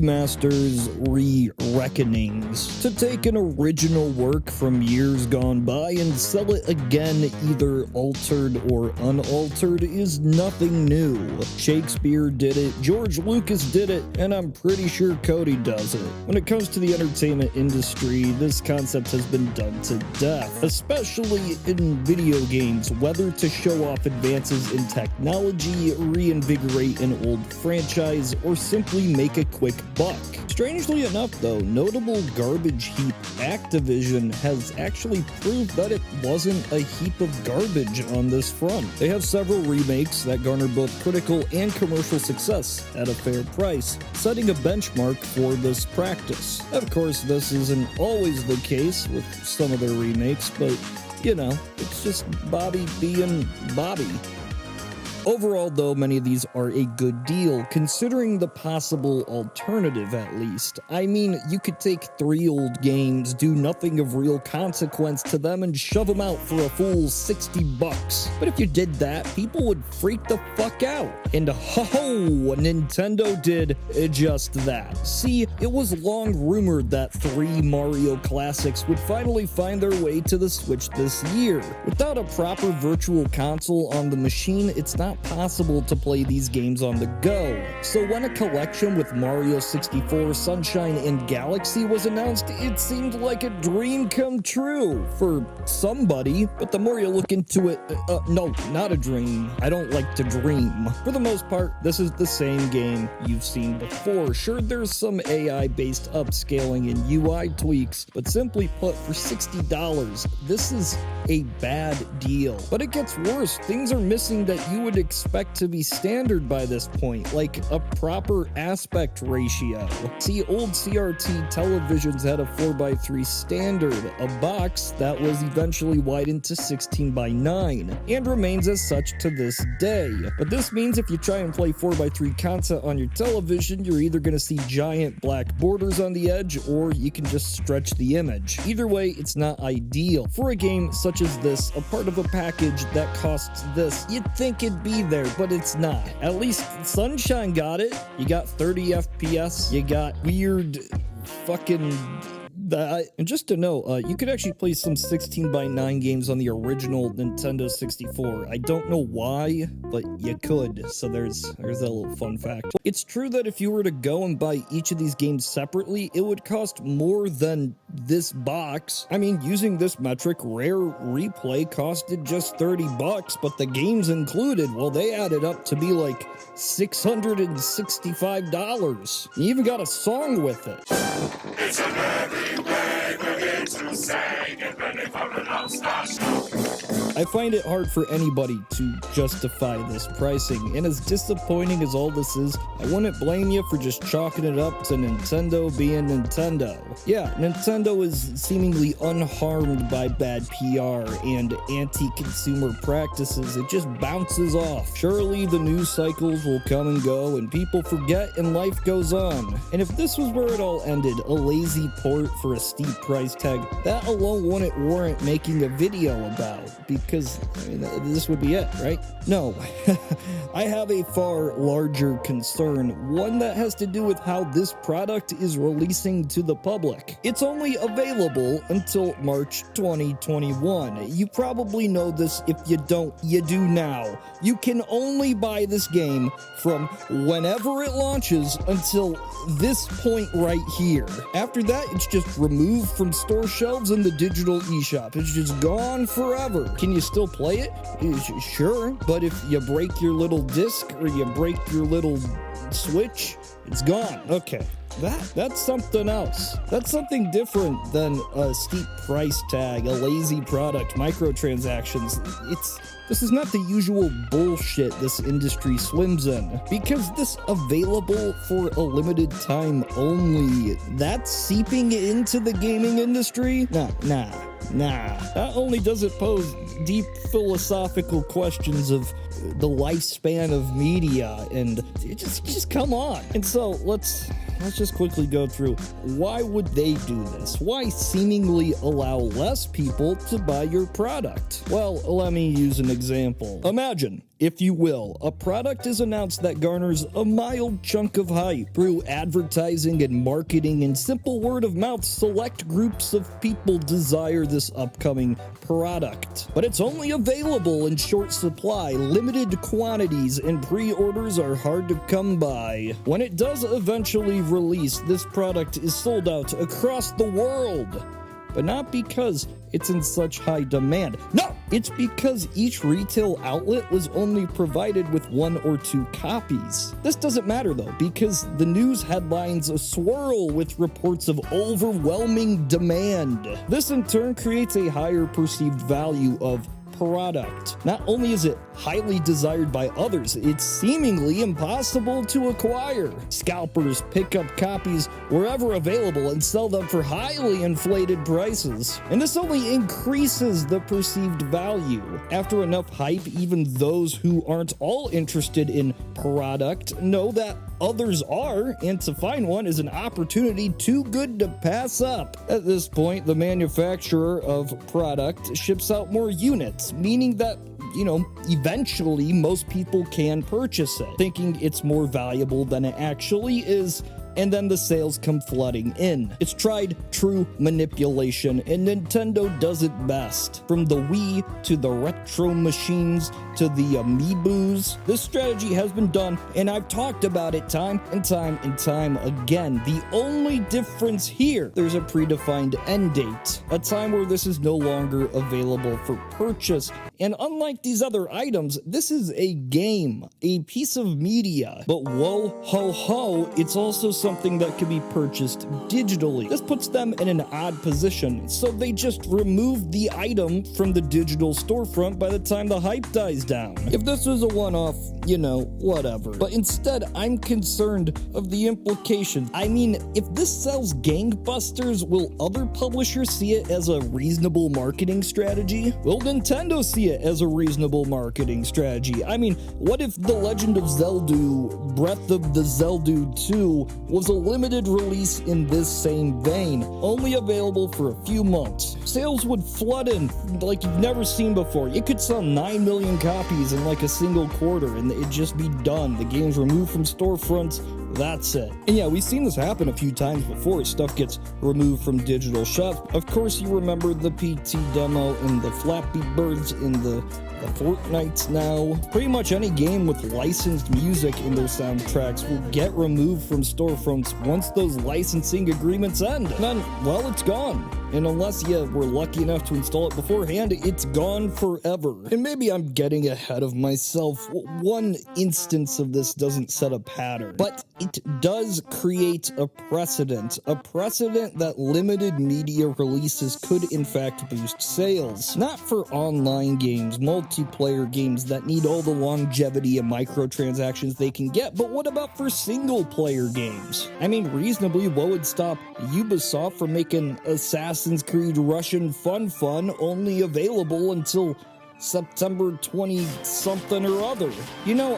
remasters, re-reckonings, to take an original work from years gone by and sell it again either altered or unaltered is nothing new. Shakespeare did it, George Lucas did it, and I'm pretty sure Cody does it. When it comes to the entertainment industry, this concept has been done to death, especially in video games, whether to show off advances in technology, reinvigorate an old franchise, or simply make a quick buck. Strangely enough though, notable garbage heap Activision has actually proved that it wasn't a heap of garbage on this front. They have several remakes that garner both critical and commercial success at a fair price, setting a benchmark for this practice. Of course, this isn't always the case with some of their remakes, but you know, it's just Bobby being Bobby. Overall, though, many of these are a good deal, considering the possible alternative at least. I mean, you could take 3 old games, do nothing of real consequence to them, and shove them out for a full $60. But if you did that, people would freak the fuck out. And ho-ho, Nintendo did just that. See, it was long rumored that 3 Mario classics would finally find their way to the Switch this year. Without a proper virtual console on the machine, it's not possible to play these games on the go. So when a collection with Mario 64, Sunshine, and Galaxy was announced, it seemed like a dream come true for somebody. But the more you look into it, no, not a dream. I don't like to dream. For the most part, this is the same game you've seen before. Sure, there's some AI-based upscaling and UI tweaks, but simply put, for $60, this is a bad deal. But it gets worse. Things are missing that you would expect to be standard by this point, like a proper aspect ratio. See, old CRT televisions had a 4:3 standard, a box that was eventually widened to 16:9, and remains as such to this day. But this means if you try and play 4:3 content on your television, you're either going to see giant black borders on the edge, or you can just stretch the image. Either way, it's not ideal. For a game such as this, a part of a package that costs this, you'd think it'd be there, but it's not. At least Sunshine got it. You got 30 FPS, you got weird fucking that. And just to know, you could actually play some 16:9 games on the original Nintendo 64. I don't know why, but you could. So there's a little fun fact. It's true that if you were to go and buy each of these games separately, it would cost more than this box. I mean, using this metric, Rare Replay costed just $30, but the games included, well, they added up to be like $665. You even got a song with it. It's an everywhere begin to sing and ready for an all-star show. I find it hard for anybody to justify this pricing, and as disappointing as all this is, I wouldn't blame you for just chalking it up to Nintendo being Nintendo. Yeah, Nintendo is seemingly unharmed by bad PR and anti-consumer practices. It just bounces off. Surely the news cycles will come and go, and people forget, and life goes on. And if this was where it all ended, a lazy port for a steep price tag, that alone wouldn't warrant making a video about, because I mean, this would be it, right? No, I have a far larger concern, one that has to do with how this product is releasing to the public. It's only available until March 2021. You probably know this. If you don't, you do now. You can only buy this game from whenever it launches until this point right here. After that, it's just removed from store shelves in the digital eShop. It's just gone forever. Can you still play it? Sure, but if you break your little disc or you break your little Switch, it's gone. Okay. That's something else. That's something different than a steep price tag, a lazy product, microtransactions. This is not the usual bullshit this industry swims in. Because this available for a limited time only, that's seeping into the gaming industry? Nah. Not only does it pose deep philosophical questions of the lifespan of media, and just come on. And so let's just quickly go through, why would they do this? Why seemingly allow less people to buy your product? Well, let me use an example. Imagine if you will. A product is announced that garners a mild chunk of hype. Through advertising and marketing and simple word of mouth, select groups of people desire this upcoming product. But it's only available in short supply, limited quantities, and pre-orders are hard to come by. When it does eventually release, this product is sold out across the world. But not because it's in such high demand. No, it's because each retail outlet was only provided with 1 or 2 copies. This doesn't matter though, because the news headlines swirl with reports of overwhelming demand. This in turn creates a higher perceived value of product. Not only is it highly desired by others, it's seemingly impossible to acquire. Scalpers pick up copies wherever available and sell them for highly inflated prices. And this only increases the perceived value. After enough hype, even those who aren't all interested in product know that others are, and to find one is an opportunity too good to pass up. At this point, the manufacturer of product ships out more units, meaning that eventually most people can purchase it, thinking it's more valuable than it actually is, and then the sales come flooding in. It's tried true manipulation, and Nintendo does it best. From the Wii to the retro machines to the amiibos, this strategy has been done, and I've talked about it time and time and time again. The only difference here, there's a predefined end date, a time where this is no longer available for purchase. And unlike these other items, this is a game, a piece of media. But whoa, ho, ho, it's also something that can be purchased digitally. This puts them in an odd position, so they just remove the item from the digital storefront by the time the hype dies down. If this was a one-off, whatever. But instead, I'm concerned of the implications. I mean, if this sells gangbusters, will other publishers see it as a reasonable marketing strategy? Will Nintendo see it as a reasonable marketing strategy? I mean, what if The Legend of Zelda Breath of the Zelda 2 was a limited release in this same vein, only available for a few months? Sales would flood in like you've never seen before. You could sell 9 million copies in like a single quarter and it'd just be done. The game's removed from storefronts. That's it. And yeah, we've seen this happen a few times before. Stuff gets removed from digital shops. Of course, you remember the PT demo and the Flappy Birds in the Fortnites now. Pretty much any game with licensed music in their soundtracks will get removed from storefronts once those licensing agreements end. And then, well, it's gone. And unless you were lucky enough to install it beforehand, it's gone forever. And maybe I'm getting ahead of myself. One instance of this doesn't set a pattern, but it does create a precedent that limited media releases could in fact boost sales. Not for online games, multiplayer games that need all the longevity and microtransactions they can get, but what about for single-player games? I mean, reasonably, what would stop Ubisoft from making Assassin's Creed Russian Fun only available until September 20-something or other?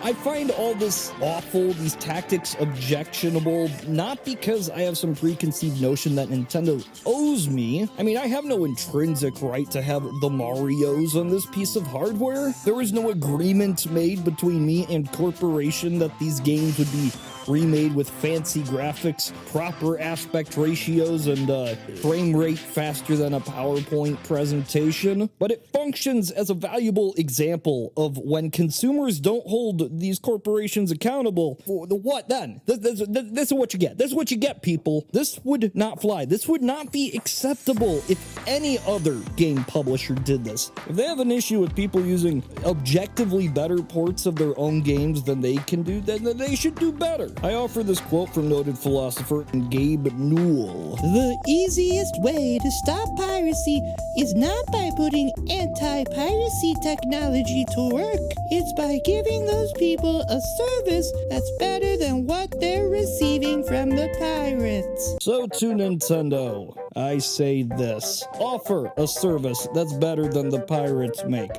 I find all this awful, these tactics objectionable, not because I have some preconceived notion that Nintendo owes me. I mean, I have no intrinsic right to have the Marios on this piece of hardware. There was no agreement made between me and corporation that these games would be remade with fancy graphics, proper aspect ratios, and frame rate faster than a PowerPoint presentation. But it functions as a valuable example of when consumers don't hold these corporations accountable. What then? This is what you get. This is what you get, people. This would not fly. This would not be acceptable if any other game publisher did this. If they have an issue with people using objectively better ports of their own games than they can do, then they should do better. I offer this quote from noted philosopher Gabe Newell. The easiest way to stop piracy is not by putting anti-piracy technology to work. It's by giving those people a service that's better than what they're receiving from the pirates. So to Nintendo, I say this. Offer a service that's better than the pirates make.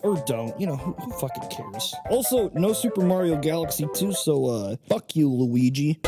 Or don't, who fucking cares? Also, no Super Mario Galaxy 2, so fuck you, Luigi.